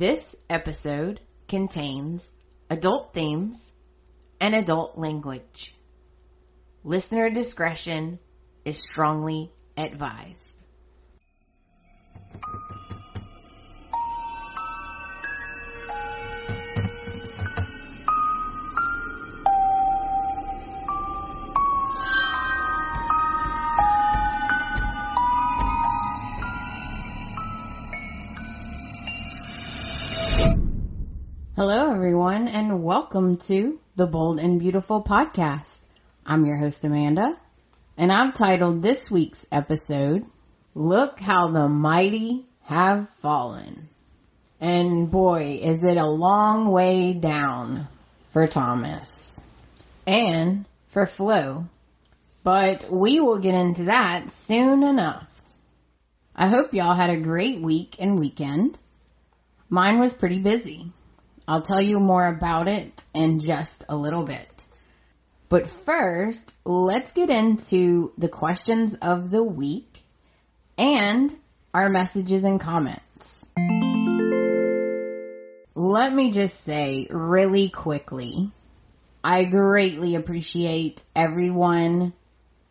This episode contains adult themes and adult language. Listener discretion is strongly advised. Hello, everyone, and welcome to the Bold and Beautiful podcast. I'm your host, Amanda, and I've titled this week's episode, Look How the Mighty Have Fallen. And boy, is it a long way down for Thomas and for Flo, but we will get into that soon enough. I hope y'all had a great week and weekend. Mine was pretty busy. I'll tell you more about it in just a little bit. But first, let's get into the questions of the week and our messages and comments. Let me just say really quickly, I greatly appreciate everyone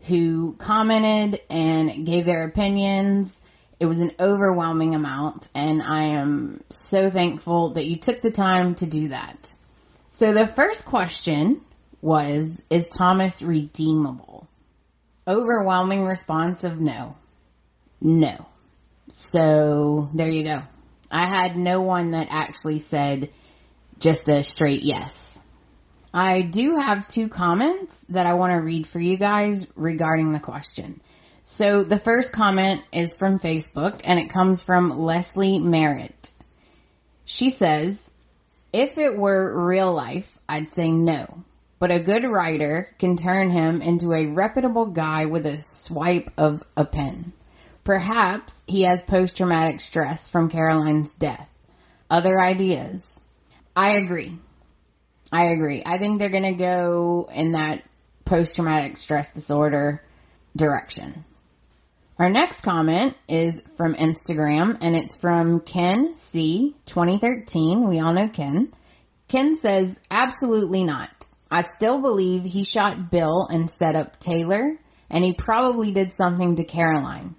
who commented and gave their opinions. It was an overwhelming amount, and I am so thankful that you took the time to do that. So the first question was, is Thomas redeemable? Overwhelming response of no. No. So there you go. I had no one that actually said just a straight yes. I do have two comments that I want to read for you guys regarding the question. So the first comment is from Facebook, and it comes from Leslie Merritt. She says, if it were real life, I'd say no. But a good writer can turn him into a reputable guy with a swipe of a pen. Perhaps he has post-traumatic stress from Caroline's death. Other ideas? I agree. I think they're going to go in that post-traumatic stress disorder direction. Our next comment is from Instagram, and it's from Ken C. 2013. We all know Ken. Ken says, absolutely not. I still believe he shot Bill and set up Taylor, and he probably did something to Caroline.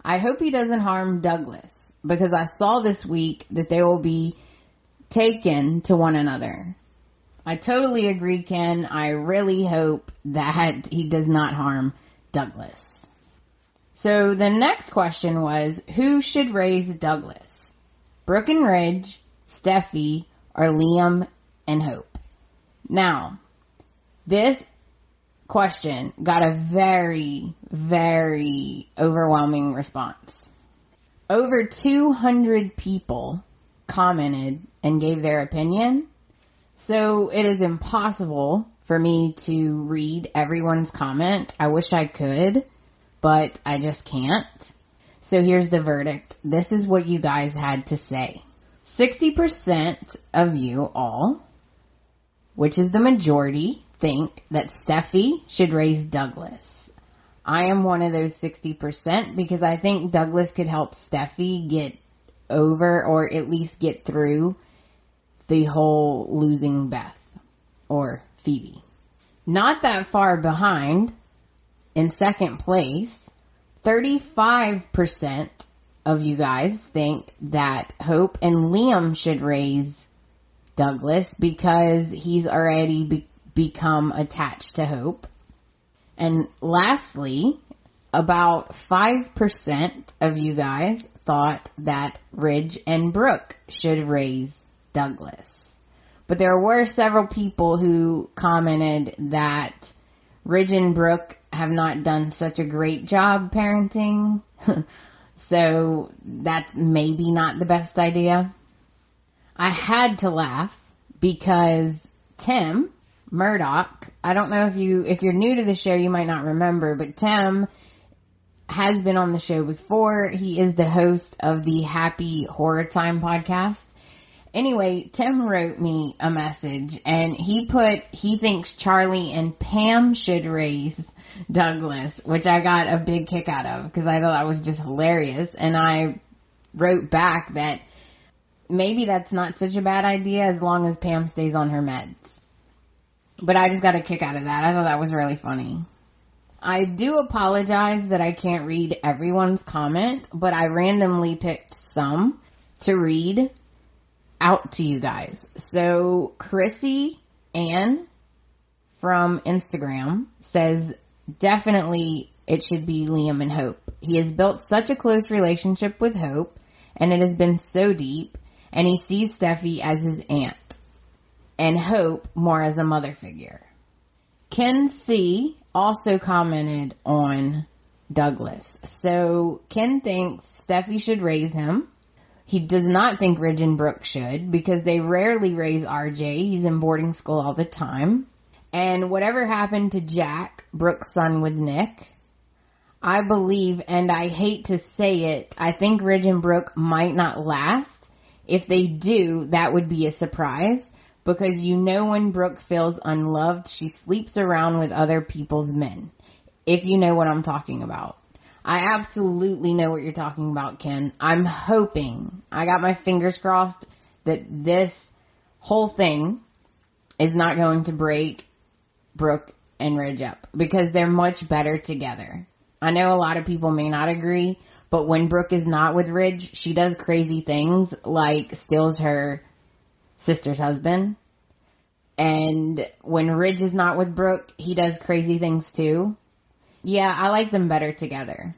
I hope he doesn't harm Douglas, because I saw this week that they will be taken to one another. I totally agree, Ken. I really hope that he does not harm Douglas. So the next question was, who should raise Douglas? Brooke and Ridge, Steffi, or Liam and Hope? Now, this question got a very, very overwhelming response. Over 200 people commented and gave their opinion, so it is impossible for me to read everyone's comment. I wish I could, but I just can't. So here's the verdict. This is what you guys had to say. 60% of you all, which is the majority, think that Steffi should raise Douglas. I am one of those 60% because I think Douglas could help Steffi get over, or at least get through, the whole losing Beth or Phoebe. Not that far behind, in second place, 35% of you guys think that Hope and Liam should raise Douglas because he's already become attached to Hope. And lastly, about 5% of you guys thought that Ridge and Brooke should raise Douglas. But there were several people who commented that Ridge and Brooke have not done such a great job parenting. So that's maybe not the best idea. I had to laugh because Tim Murdoch, I don't know if you're new to the show, you might not remember, but Tim has been on the show before. He is the host of the Happy Horror Time podcast. Anyway, Tim wrote me a message, and he thinks Charlie and Pam should raise Douglas, which I got a big kick out of because I thought that was just hilarious. And I wrote back that maybe that's not such a bad idea as long as Pam stays on her meds. But I just got a kick out of that. I thought that was really funny. I do apologize that I can't read everyone's comment, but I randomly picked some to read out to you guys. So Chrissy Ann from Instagram says, definitely it should be Liam and Hope. He has built such a close relationship with Hope, and it has been so deep, and he sees Steffi as his aunt, and Hope more as a mother figure. Ken C. also commented on Douglas. So Ken thinks Steffi should raise him. He does not think Ridge and Brooke should, because they rarely raise RJ. He's in boarding school all the time. And whatever happened to Jack, Brooke's son with Nick, I believe, and I hate to say it, I think Ridge and Brooke might not last. If they do, that would be a surprise, because you know when Brooke feels unloved, she sleeps around with other people's men. If you know what I'm talking about. I absolutely know what you're talking about, Ken. I'm hoping, I got my fingers crossed, that this whole thing is not going to break Brooke and Ridge up, because they're much better together. I know a lot of people may not agree, but when Brooke is not with Ridge, she does crazy things, like steals her sister's husband. And when Ridge is not with Brooke, he does crazy things too. Yeah, I like them better together.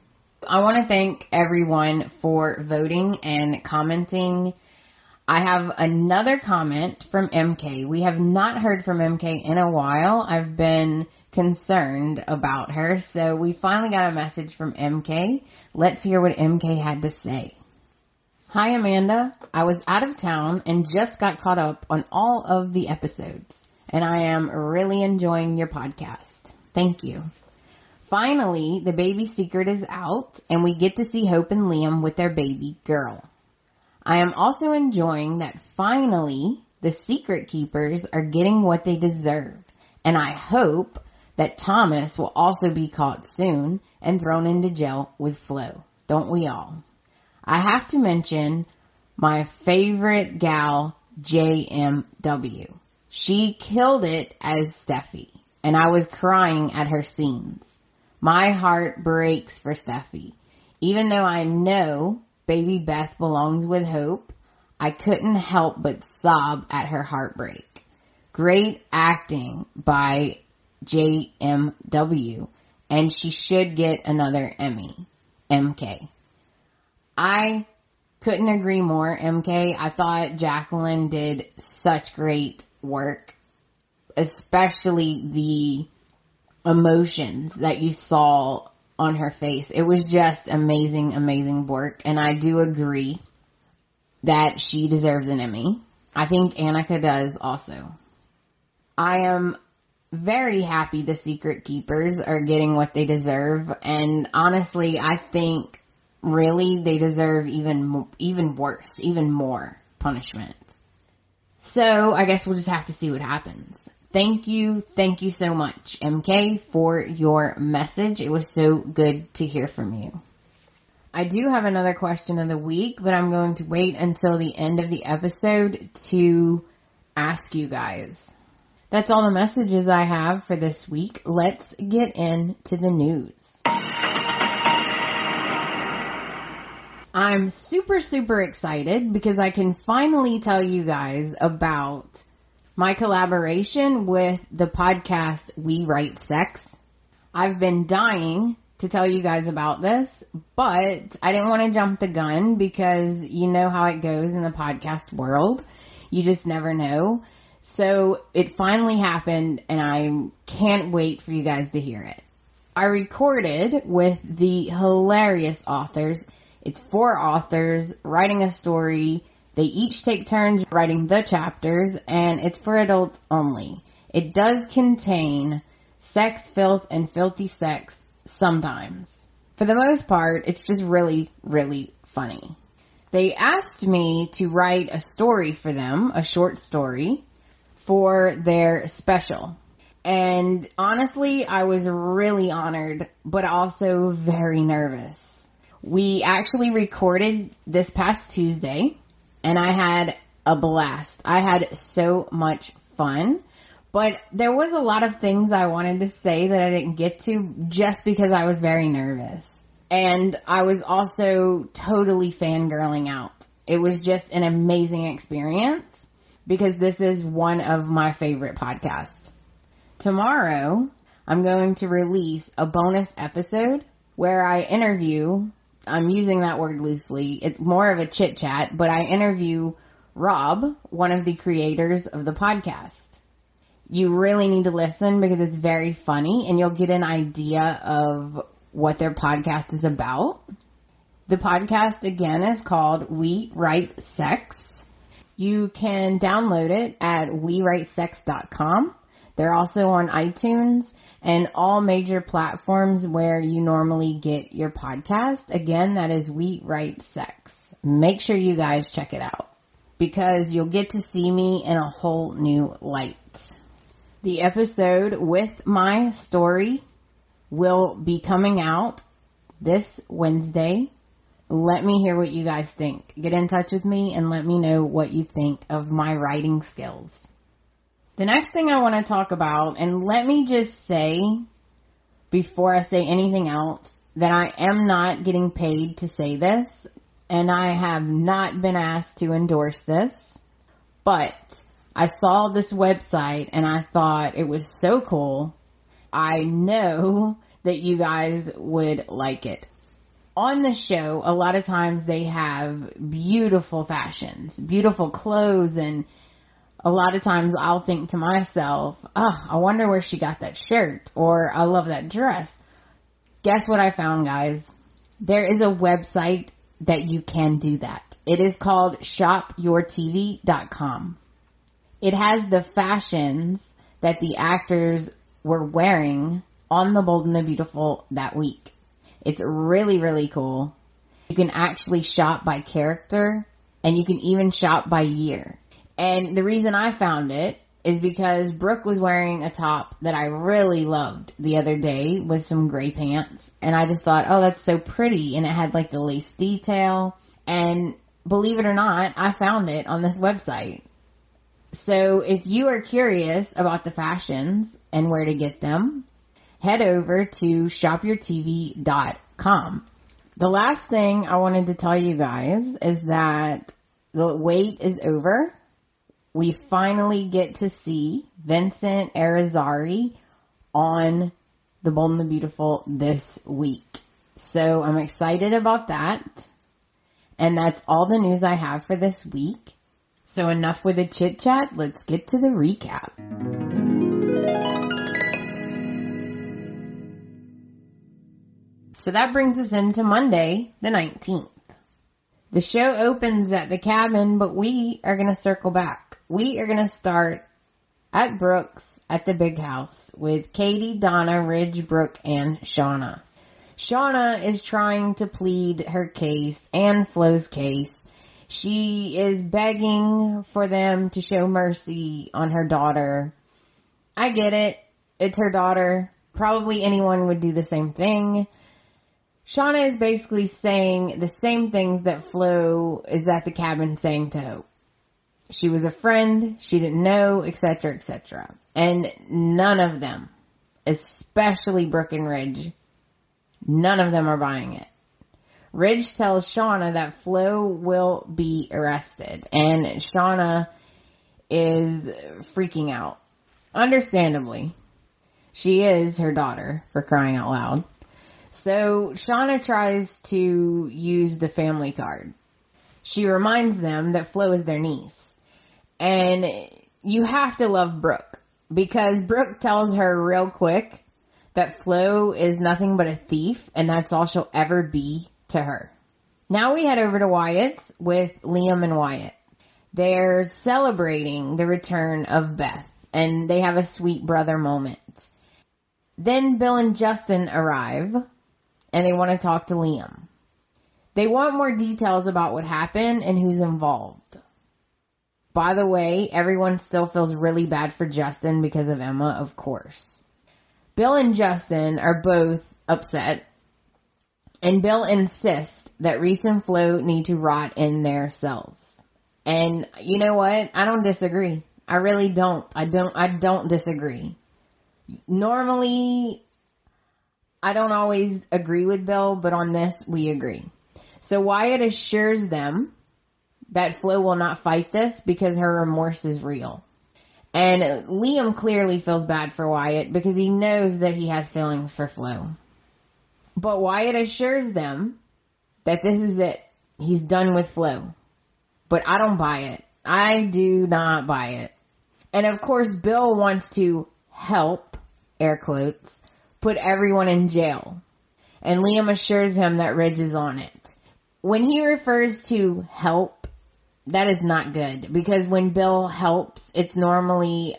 I want to thank everyone for voting and commenting. I have another comment from MK. We have not heard from MK in a while. I've been concerned about her, so we finally got a message from MK. Let's hear what MK had to say. Hi, Amanda. I was out of town and just got caught up on all of the episodes, and I am really enjoying your podcast. Thank you. Finally, the baby secret is out, and we get to see Hope and Liam with their baby girl. I am also enjoying that finally the secret keepers are getting what they deserve, and I hope that Thomas will also be caught soon and thrown into jail with Flo. Don't we all? I have to mention my favorite gal, JMW. She killed it as Steffi, and I was crying at her scenes. My heart breaks for Steffi. Even though I know baby Beth belongs with Hope, I couldn't help but sob at her heartbreak. Great acting by JMW, and she should get another Emmy. MK. I couldn't agree more, MK. I thought Jacqueline did such great work, especially the emotions that you saw on her face. It was just amazing, amazing work, and I do agree that she deserves an Emmy. I think Annika does also. I am very happy the secret keepers are getting what they deserve, and honestly, I think really they deserve even worse, even more punishment. So I guess we'll just have to see what happens. Thank you so much, MK, for your message. It was so good to hear from you. I do have another question of the week, but I'm going to wait until the end of the episode to ask you guys. That's all the messages I have for this week. Let's get into the news. I'm super excited because I can finally tell you guys about my collaboration with the podcast We Write Sex. I've been dying to tell you guys about this, but I didn't want to jump the gun because you know how it goes in the podcast world. You just never know. So it finally happened, and I can't wait for you guys to hear it. I recorded with the hilarious authors. It's 4 authors writing a story. They each take turns writing the chapters, and it's for adults only. It does contain sex, filth, and filthy sex sometimes. For the most part, it's just really funny. They asked me to write a story for them, a short story, for their special. And honestly, I was really honored, but also very nervous. We actually recorded this past Tuesday, and I had a blast. I had so much fun, but there was a lot of things I wanted to say that I didn't get to just because I was very nervous. And I was also totally fangirling out. It was just an amazing experience because this is one of my favorite podcasts. Tomorrow, I'm going to release a bonus episode where I interview, I'm using that word loosely, it's more of a chit chat, but I interview Rob, one of the creators of the podcast. You really need to listen because it's very funny and you'll get an idea of what their podcast is about. The podcast again is called We Write Sex. You can download it at wewritesex.com. They're also on iTunes and all major platforms where you normally get your podcast. Again, that is We Write Sex. Make sure you guys check it out because you'll get to see me in a whole new light. The episode with my story will be coming out this Wednesday. Let me hear what you guys think. Get in touch with me and let me know what you think of my writing skills. The next thing I want to talk about, and let me just say before I say anything else, that I am not getting paid to say this, and I have not been asked to endorse this, but I saw this website and I thought it was so cool. I know that you guys would like it. On the show, a lot of times they have beautiful fashions, beautiful clothes, and a lot of times I'll think to myself, I wonder where she got that shirt, or I love that dress. Guess what I found, guys? There is a website that you can do that. It is called shopyourtv.com. It has the fashions that the actors were wearing on The Bold and the Beautiful that week. It's really, really cool. You can actually shop by character, and you can even shop by year. And the reason I found it is because Brooke was wearing a top that I really loved the other day with some gray pants. And I just thought, oh, that's so pretty. And it had like the lace detail. And believe it or not, I found it on this website. So if you are curious about the fashions and where to get them, head over to shopyourtv.com. The last thing I wanted to tell you guys is that the wait is over. We finally get to see Vincent Arizari on The Bold and the Beautiful this week. So I'm excited about that. And that's all the news I have for this week. So enough with the chit chat. Let's get to the recap. So that brings us into Monday, the 19th. The show opens at the cabin, but we are going to circle back. We are going to start at Brooke's at the big house with Katie, Donna, Ridge, Brooke, and Shauna. Shauna is trying to plead her case and Flo's case. She is begging for them to show mercy on her daughter. I get it. It's her daughter. Probably anyone would do the same thing. Shauna is basically saying the same things that Flo is at the cabin saying to Hope. She was a friend, she didn't know, etc., etc. And none of them, especially Brooke and Ridge, none of them are buying it. Ridge tells Shauna that Flo will be arrested, and Shauna is freaking out. Understandably. She is her daughter, for crying out loud. So Shauna tries to use the family card. She reminds them that Flo is their niece. And you have to love Brooke, because Brooke tells her real quick that Flo is nothing but a thief, and that's all she'll ever be to her. Now we head over to Wyatt's with Liam and Wyatt. They're celebrating the return of Beth, and they have a sweet brother moment. Then Bill and Justin arrive, and they want to talk to Liam. They want more details about what happened and who's involved. By the way, everyone still feels really bad for Justin because of Emma, of course. Bill and Justin are both upset, and Bill insists that Reese and Flo need to rot in their cells. And you know what? I don't disagree. I really don't. I don't disagree. Normally, I don't always agree with Bill, but on this, we agree. So Wyatt assures them that Flo will not fight this because her remorse is real. And Liam clearly feels bad for Wyatt because he knows that he has feelings for Flo. But Wyatt assures them that this is it. He's done with Flo. But I don't buy it. I do not buy it. And of course, Bill wants to help, air quotes, put everyone in jail. And Liam assures him that Ridge is on it. When he refers to help, that is not good. Because when Bill helps, it's normally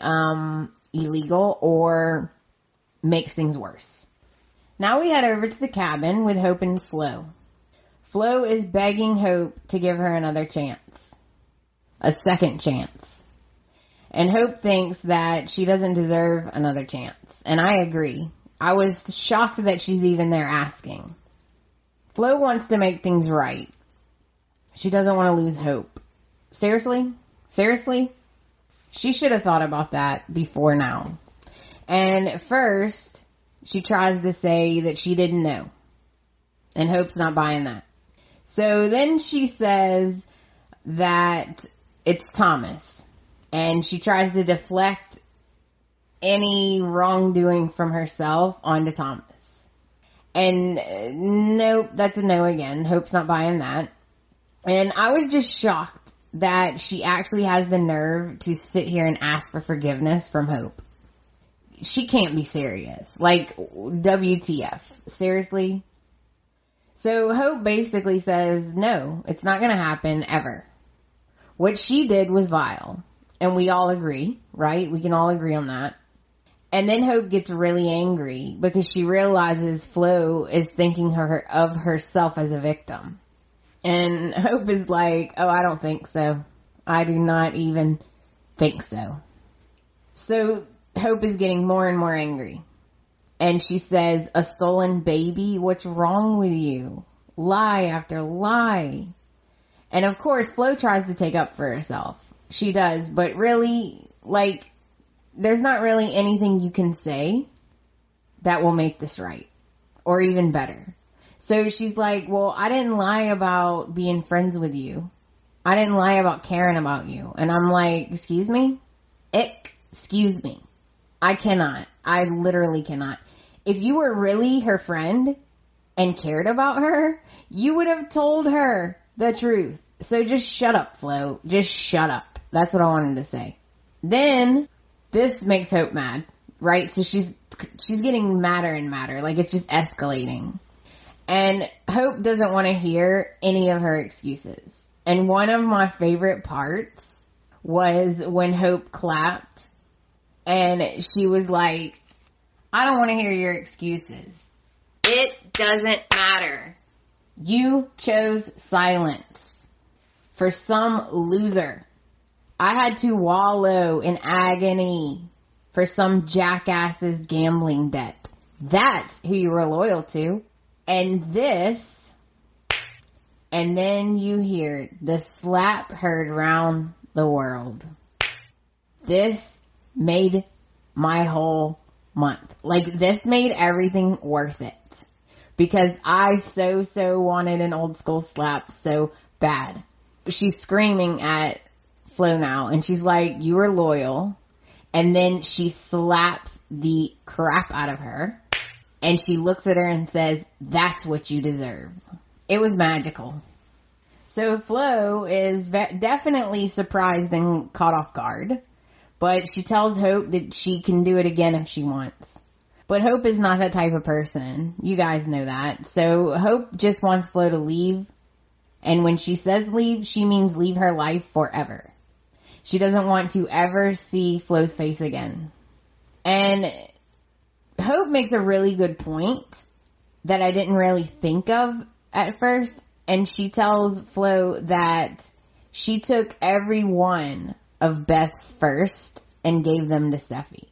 illegal or makes things worse. Now we head over to the cabin with Hope and Flo. Flo is begging Hope to give her another chance. A second chance. And Hope thinks that she doesn't deserve another chance. And I agree. I was shocked that she's even there asking. Flo wants to make things right. She doesn't want to lose Hope. Seriously? Seriously? She should have thought about that before now. And first, she tries to say that she didn't know. And Hope's not buying that. So then she says that it's Thomas. And she tries to deflect any wrongdoing from herself onto Thomas. And nope, that's a no again. Hope's not buying that. And I was just shocked that she actually has the nerve to sit here and ask for forgiveness from Hope. She can't be serious. Like, WTF. Seriously? So Hope basically says, no, it's not going to happen ever. What she did was vile. And we all agree, right? We can all agree on that. And then Hope gets really angry because she realizes Flo is thinking of herself as a victim. And Hope is like, oh, I don't think so. I do not even think so. So Hope is getting more and more angry. And she says, a stolen baby? What's wrong with you? Lie after lie. And of course, Flo tries to take up for herself. She does, but really, like, there's not really anything you can say that will make this right. Or even better. So she's like, well, I didn't lie about being friends with you. I didn't lie about caring about you. And I'm like, excuse me? Excuse me. I cannot. I literally cannot. If you were really her friend and cared about her, you would have told her the truth. So just shut up, Flo. Just shut up. That's what I wanted to say. Then, this makes Hope mad, right? So she's getting madder and madder. Like, it's just escalating. And Hope doesn't want to hear any of her excuses. And one of my favorite parts was when Hope clapped. And she was like, I don't want to hear your excuses. It doesn't matter. You chose silence. For some loser. I had to wallow in agony for some jackass's gambling debt. That's who you were loyal to. And this, and then you hear the slap heard round the world. This made my whole month. Like, this made everything worth it. Because I so wanted an old school slap so bad. She's screaming at Flo now, and she's like, you were loyal. And then she slaps the crap out of her, and she looks at her and says, that's what you deserve. It was magical. So Flo is definitely surprised and caught off guard, but she tells Hope that she can do it again if she wants. But Hope is not that type of person. You guys know that. So Hope just wants Flo to leave, and when she says leave, she means leave her life forever. She doesn't want to ever see Flo's face again. And Hope makes a really good point that I didn't really think of at first. And she tells Flo that she took every one of Beth's first and gave them to Steffi.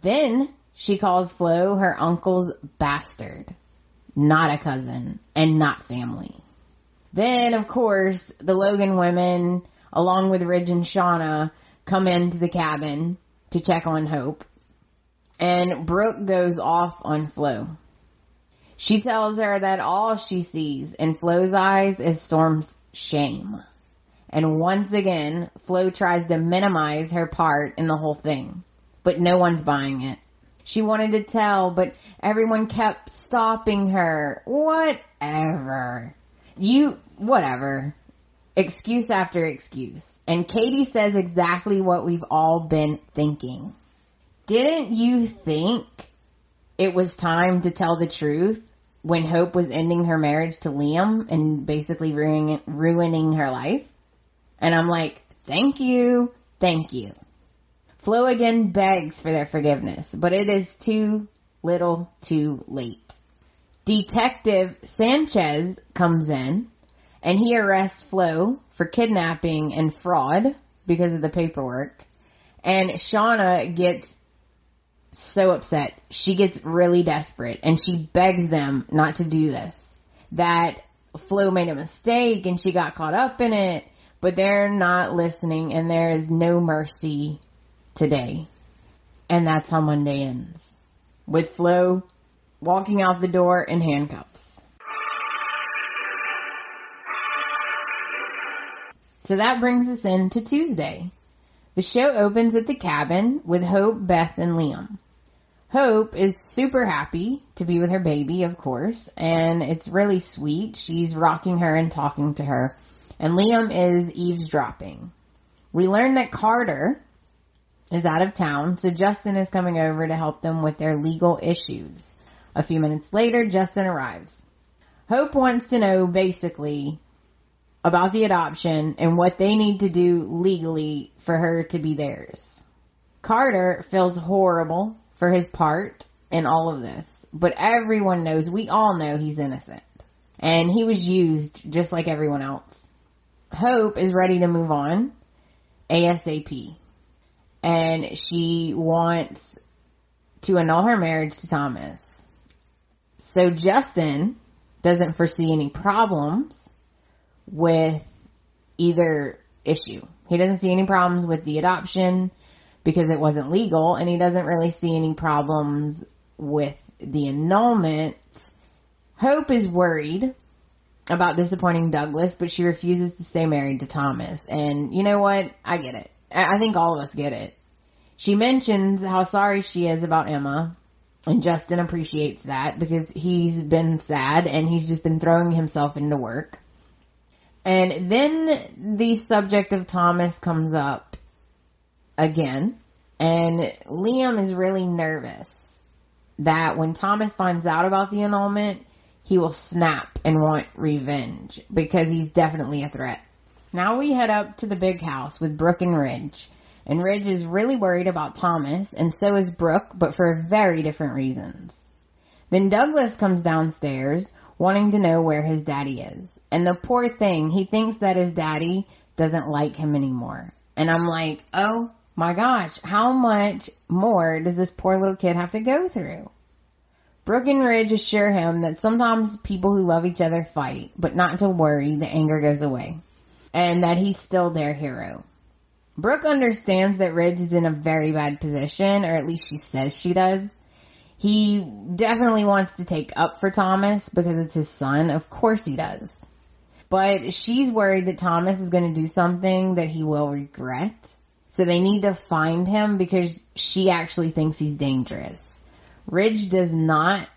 Then she calls Flo her uncle's bastard. Not a cousin and not family. Then, of course, the Logan women along with Ridge and Shauna, come into the cabin to check on Hope. And Brooke goes off on Flo. She tells her that all she sees in Flo's eyes is Storm's shame. And once again, Flo tries to minimize her part in the whole thing. But no one's buying it. She wanted to tell, but everyone kept stopping her. Whatever. Whatever. Excuse after excuse. And Katie says exactly what we've all been thinking. Didn't you think it was time to tell the truth when Hope was ending her marriage to Liam and basically ruining her life? And I'm like, thank you. Flo again begs for their forgiveness, but it is too little too late. Detective Sanchez comes in and he arrests Flo for kidnapping and fraud because of the paperwork. And Shauna gets so upset. She gets really desperate and she begs them not to do this. That Flo made a mistake and she got caught up in it, but they're not listening and there is no mercy today. And that's how Monday ends. With Flo walking out the door in handcuffs. So that brings us into Tuesday. The show opens at the cabin with Hope, Beth, and Liam. Hope is super happy to be with her baby, of course, and it's really sweet. She's rocking her and talking to her. And Liam is eavesdropping. We learn that Carter is out of town, so Justin is coming over to help them with their legal issues. A few minutes later, Justin arrives. Hope wants to know, basically, about the adoption and what they need to do legally for her to be theirs. Carter feels horrible for his part in all of this, but everyone knows, we all know he's innocent. And he was used just like everyone else. Hope is ready to move on ASAP. And she wants to annul her marriage to Thomas. So Justin doesn't foresee any problems with either issue. He doesn't see any problems with the adoption because it wasn't legal, and he doesn't really see any problems with the annulment. Hope is worried about disappointing Douglas, but she refuses to stay married to Thomas. And you know what? I get it. I think all of us get it. She mentions how sorry she is about Emma, and Justin appreciates that because he's been sad and he's just been throwing himself into work. And then the subject of Thomas comes up again, and Liam is really nervous that when Thomas finds out about the annulment, he will snap and want revenge because he's definitely a threat. Now we head up to the big house with Brooke and Ridge. And Ridge is really worried about Thomas, and so is Brooke, but for very different reasons. Then Douglas comes downstairs wanting to know where his daddy is. And the poor thing, he thinks that his daddy doesn't like him anymore. And I'm like, oh my gosh, how much more does this poor little kid have to go through? Brooke and Ridge assure him that sometimes people who love each other fight, but not to worry, the anger goes away. And that he's still their hero. Brooke understands that Ridge is in a very bad position, or at least she says she does. He definitely wants to take up for Thomas because it's his son. Of course he does. But she's worried that Thomas is going to do something that he will regret. So they need to find him because she actually thinks he's dangerous. Ridge does not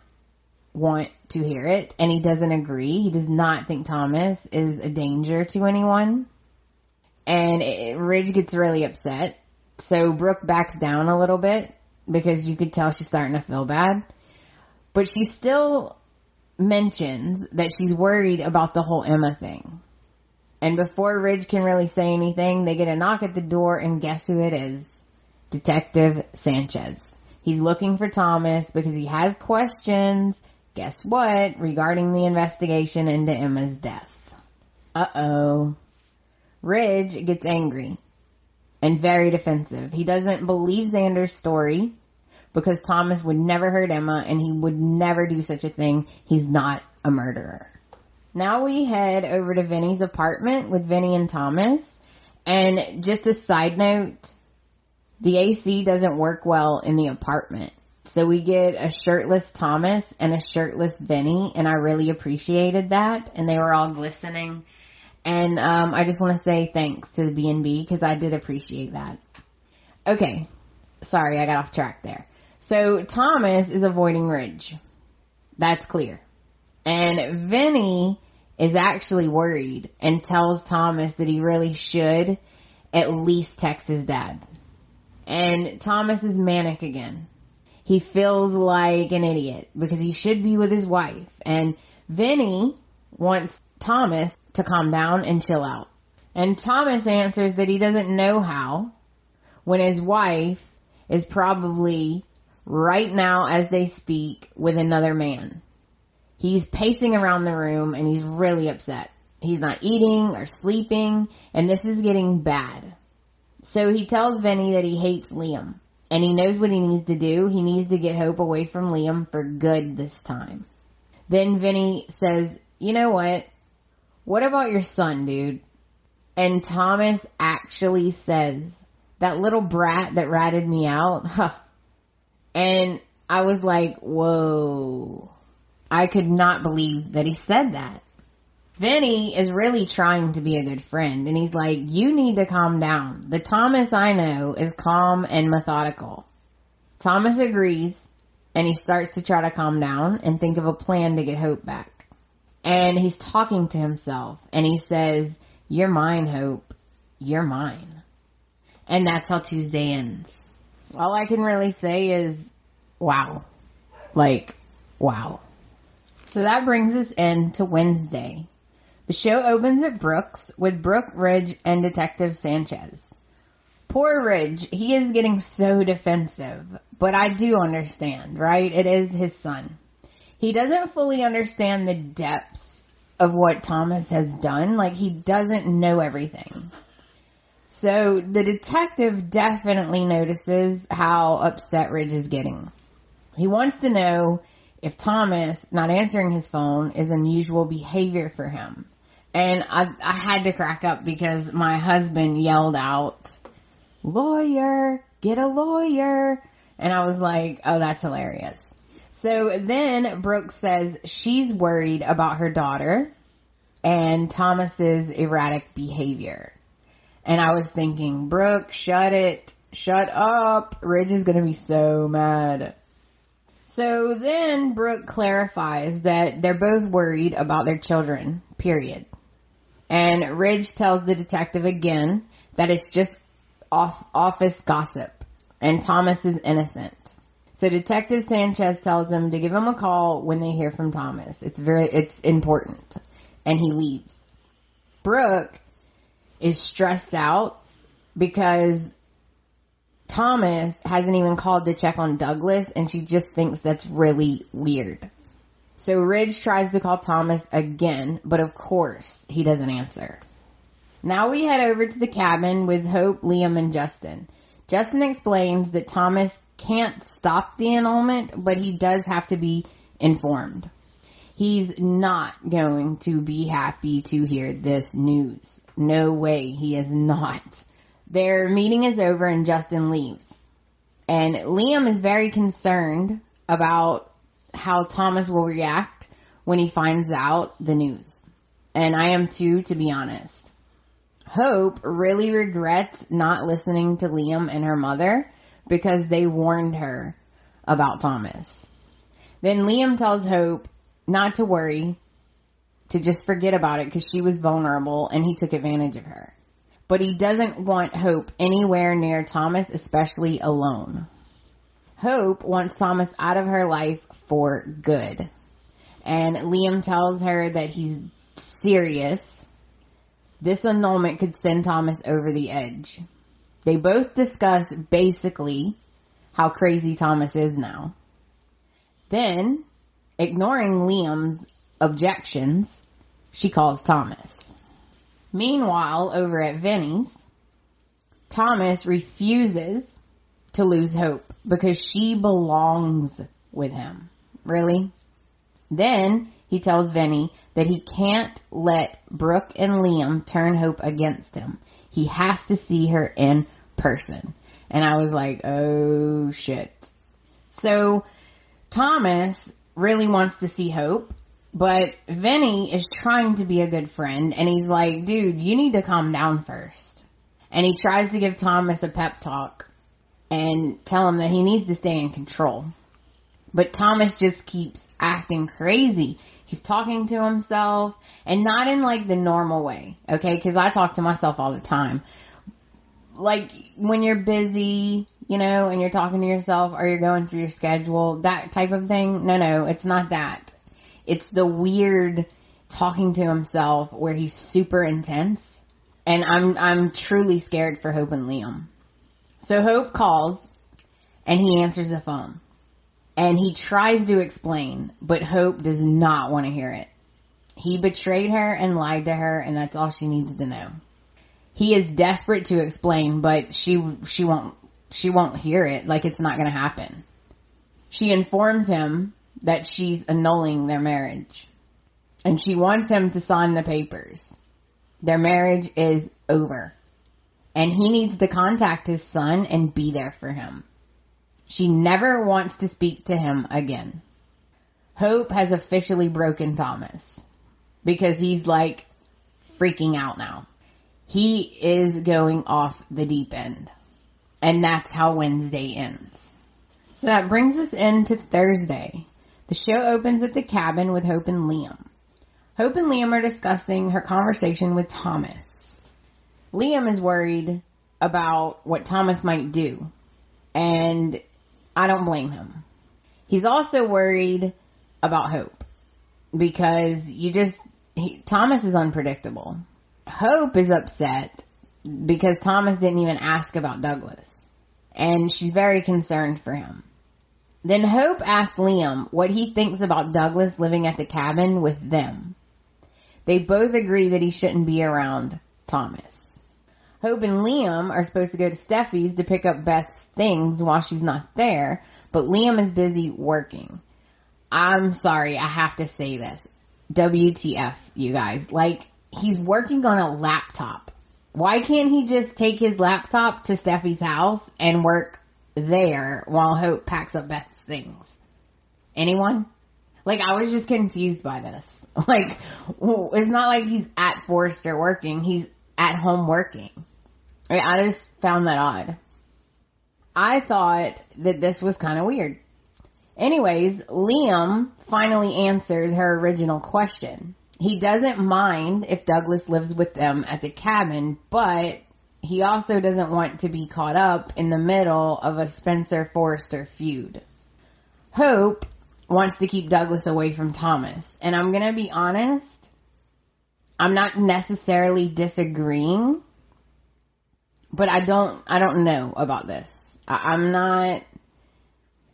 want to hear it, and he doesn't agree. He does not think Thomas is a danger to anyone. And Ridge gets really upset. So Brooke backs down a little bit because you could tell she's starting to feel bad. But she still mentions that she's worried about the whole Emma thing. And before Ridge can really say anything, they get a knock at the door, and guess who it is? Detective Sanchez. He's looking for Thomas because he has questions, guess what, regarding the investigation into Emma's death. Uh-oh. Ridge gets angry and very defensive. He doesn't believe Xander's story because Thomas would never hurt Emma and he would never do such a thing. He's not a murderer. Now we head over to Vinny's apartment with Vinny and Thomas, And just a side note, the AC doesn't work well in the apartment. So we get a shirtless Thomas and a shirtless Vinny, and I really appreciated that. And they were all glistening. And I just want to say thanks to the B&B because I did appreciate that. Okay. Sorry, I got off track there. So Thomas is avoiding Ridge. That's clear. And Vinny is actually worried and tells Thomas that he really should at least text his dad. And Thomas is manic again. He feels like an idiot because he should be with his wife. And Vinny wants Thomas to calm down and chill out. And Thomas answers that he doesn't know how when his wife is probably right now as they speak with another man. He's pacing around the room and he's really upset. He's not eating or sleeping, and this is getting bad. So he tells Vinny that he hates Liam, and he knows what he needs to do. He needs to get Hope away from Liam for good this time. Then Vinny says, you know what? What about your son, dude? And Thomas actually says, that little brat that ratted me out. Huh. And I was like, whoa. I could not believe that he said that. Vinny is really trying to be a good friend. And he's like, you need to calm down. The Thomas I know is calm and methodical. Thomas agrees. And he starts to try to calm down and think of a plan to get Hope back. And he's talking to himself. And he says, you're mine, Hope. You're mine. And that's how Tuesday ends. All I can really say is, wow. Like, wow. So that brings us into Wednesday. The show opens at Brooks with Brooke, Ridge, and Detective Sanchez. Poor Ridge, he is getting so defensive. But I do understand, right? It is his son. He doesn't fully understand the depths of what Thomas has done. Like, he doesn't know everything. So the detective definitely notices how upset Ridge is getting. He wants to know if Thomas not answering his phone is unusual behavior for him. And I had to crack up because my husband yelled out, lawyer, get a lawyer. And I was like, oh, that's hilarious. So then Brooke says she's worried about her daughter and Thomas's erratic behavior. And I was thinking, Brooke, shut it. Shut up. Ridge is going to be so mad. So then Brooke clarifies that they're both worried about their children, period. And Ridge tells the detective again that it's just office gossip. And Thomas is innocent. So Detective Sanchez tells him to give him a call when they hear from Thomas. It's important. And he leaves. Brooke is stressed out because Thomas hasn't even called to check on Douglas, and she just thinks that's really weird. So Ridge tries to call Thomas again, but of course he doesn't answer. Now we head over to the cabin with Hope, Liam, and Justin. Justin explains that Thomas can't stop the annulment, but he does have to be informed. He's not going to be happy to hear this news. No way, he is not. Their meeting is over and Justin leaves. And Liam is very concerned about how Thomas will react when he finds out the news. And I am too, to be honest. Hope really regrets not listening to Liam and her mother because they warned her about Thomas. Then Liam tells Hope not to worry, to just forget about it because she was vulnerable and he took advantage of her. But he doesn't want Hope anywhere near Thomas, especially alone. Hope wants Thomas out of her life for good. And Liam tells her that he's serious. This annulment could send Thomas over the edge. They both discuss basically how crazy Thomas is now. Then, ignoring Liam's objections, she calls Thomas. Meanwhile, over at Vinny's, Thomas refuses to lose Hope because she belongs with him. Really? Then he tells Vinny that he can't let Brooke and Liam turn Hope against him. He has to see her in person. And I was like, oh shit. So Thomas really wants to see Hope, but Vinny is trying to be a good friend, and he's like, dude, you need to calm down first. And he tries to give Thomas a pep talk and tell him that he needs to stay in control. But Thomas just keeps acting crazy. He's talking to himself, and not in like the normal way, okay? Because I talk to myself all the time. Like when you're busy, you know, and you're talking to yourself, or you're going through your schedule, that type of thing. No, it's not that. It's the weird talking to himself where he's super intense. And I'm truly scared for Hope and Liam. So Hope calls, and he answers the phone. And he tries to explain, but Hope does not want to hear it. He betrayed her and lied to her, and that's all she needed to know. He is desperate to explain, but she won't hear it. Like, it's not going to happen. She informs him that she's annulling their marriage, and she wants him to sign the papers. Their marriage is over, and he needs to contact his son and be there for him. She never wants to speak to him again. Hope has officially broken Thomas because he's like freaking out now. He is going off the deep end. And that's how Wednesday ends. So that brings us into Thursday. The show opens at the cabin with Hope and Liam. Hope and Liam are discussing her conversation with Thomas. Liam is worried about what Thomas might do. And I don't blame him. He's also worried about Hope. Because Thomas is unpredictable. Hope is upset because Thomas didn't even ask about Douglas. And she's very concerned for him. Then Hope asks Liam what he thinks about Douglas living at the cabin with them. They both agree that he shouldn't be around Thomas. Hope and Liam are supposed to go to Steffi's to pick up Beth's things while she's not there, but Liam is busy working. I'm sorry, I have to say this. WTF, you guys. Like, he's working on a laptop. Why can't he just take his laptop to Steffi's house and work there while Hope packs up Beth's things? Anyone? Like, I was just confused by this. Like, it's not like he's at Forrester working. He's at home working. I just found that odd. I thought that this was kind of weird. Anyways, Liam finally answers her original question. He doesn't mind if Douglas lives with them at the cabin, but he also doesn't want to be caught up in the middle of a Spencer-Forrester feud. Hope wants to keep Douglas away from Thomas, and I'm gonna be honest, I'm not necessarily disagreeing, but I don't know about this. I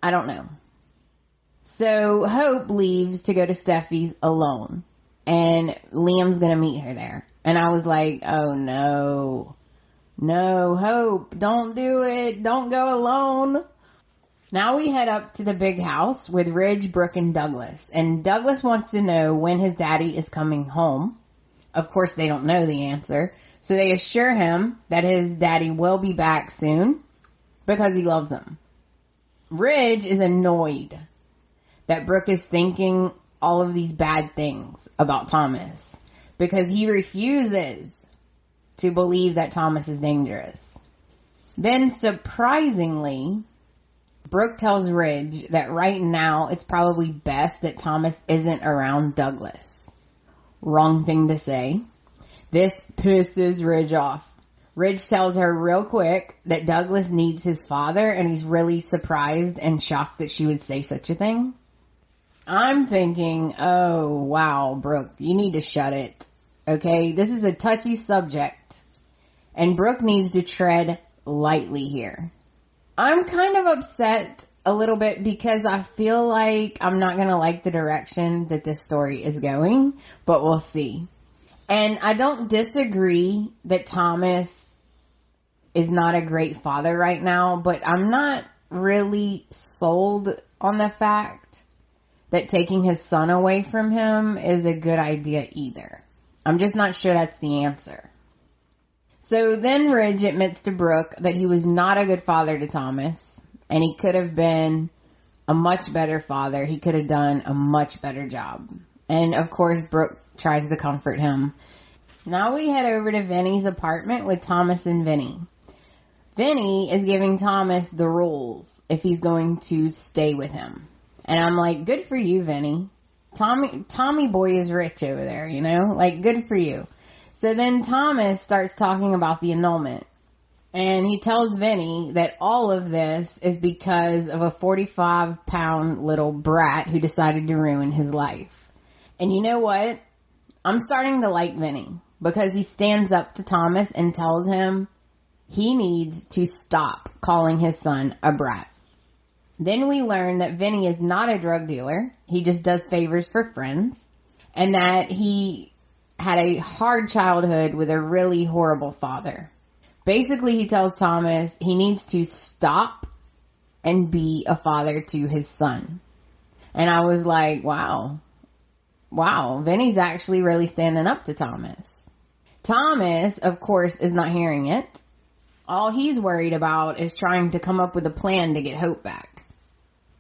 don't know. So Hope leaves to go to Steffi's alone. And Liam's gonna meet her there. And I was like, oh no. No, Hope, don't do it. Don't go alone. Now we head up to the big house with Ridge, Brooke, and Douglas. And Douglas wants to know when his daddy is coming home. Of course, they don't know the answer. So they assure him that his daddy will be back soon because he loves him. Ridge is annoyed that Brooke is thinking all of these bad things about Thomas because he refuses to believe that Thomas is dangerous. Then surprisingly, Brooke tells Ridge that right now it's probably best that Thomas isn't around Douglas. Wrong thing to say. This pisses Ridge off. Ridge tells her real quick that Douglas needs his father, and he's really surprised and shocked that she would say such a thing. I'm thinking, oh, wow, Brooke, you need to shut it. Okay, this is a touchy subject, and Brooke needs to tread lightly here. I'm kind of upset a little bit because I feel like I'm not going to like the direction that this story is going, but we'll see. And I don't disagree that Thomas is not a great father right now, but I'm not really sold on the fact that taking his son away from him is a good idea either. I'm just not sure that's the answer. So then Ridge admits to Brooke that he was not a good father to Thomas, and he could have been a much better father. He could have done a much better job. And of course, Brooke tries to comfort him. Now we head over to Vinny's apartment with Thomas and Vinny. Vinny is giving Thomas the rules if he's going to stay with him. And I'm like, good for you, Vinny. Tommy boy is rich over there, you know? Like, good for you. So then Thomas starts talking about the annulment. And he tells Vinny that all of this is because of a 45-pound little brat who decided to ruin his life. And you know what? I'm starting to like Vinny because he stands up to Thomas and tells him he needs to stop calling his son a brat. Then we learn that Vinny is not a drug dealer. He just does favors for friends. And that he had a hard childhood with a really horrible father. Basically, he tells Thomas he needs to stop and be a father to his son. And I was like, wow, Vinny's actually really standing up to Thomas. Thomas, of course, is not hearing it. All he's worried about is trying to come up with a plan to get Hope back.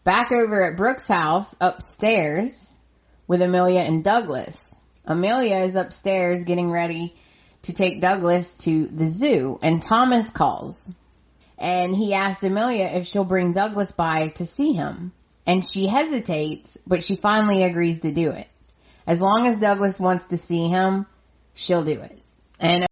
Back over at Brooke's house, upstairs, with Amelia and Douglas. Amelia is upstairs getting ready to take Douglas to the zoo, and Thomas calls. And he asked Amelia if she'll bring Douglas by to see him. And she hesitates, but she finally agrees to do it. As long as Douglas wants to see him, she'll do it. And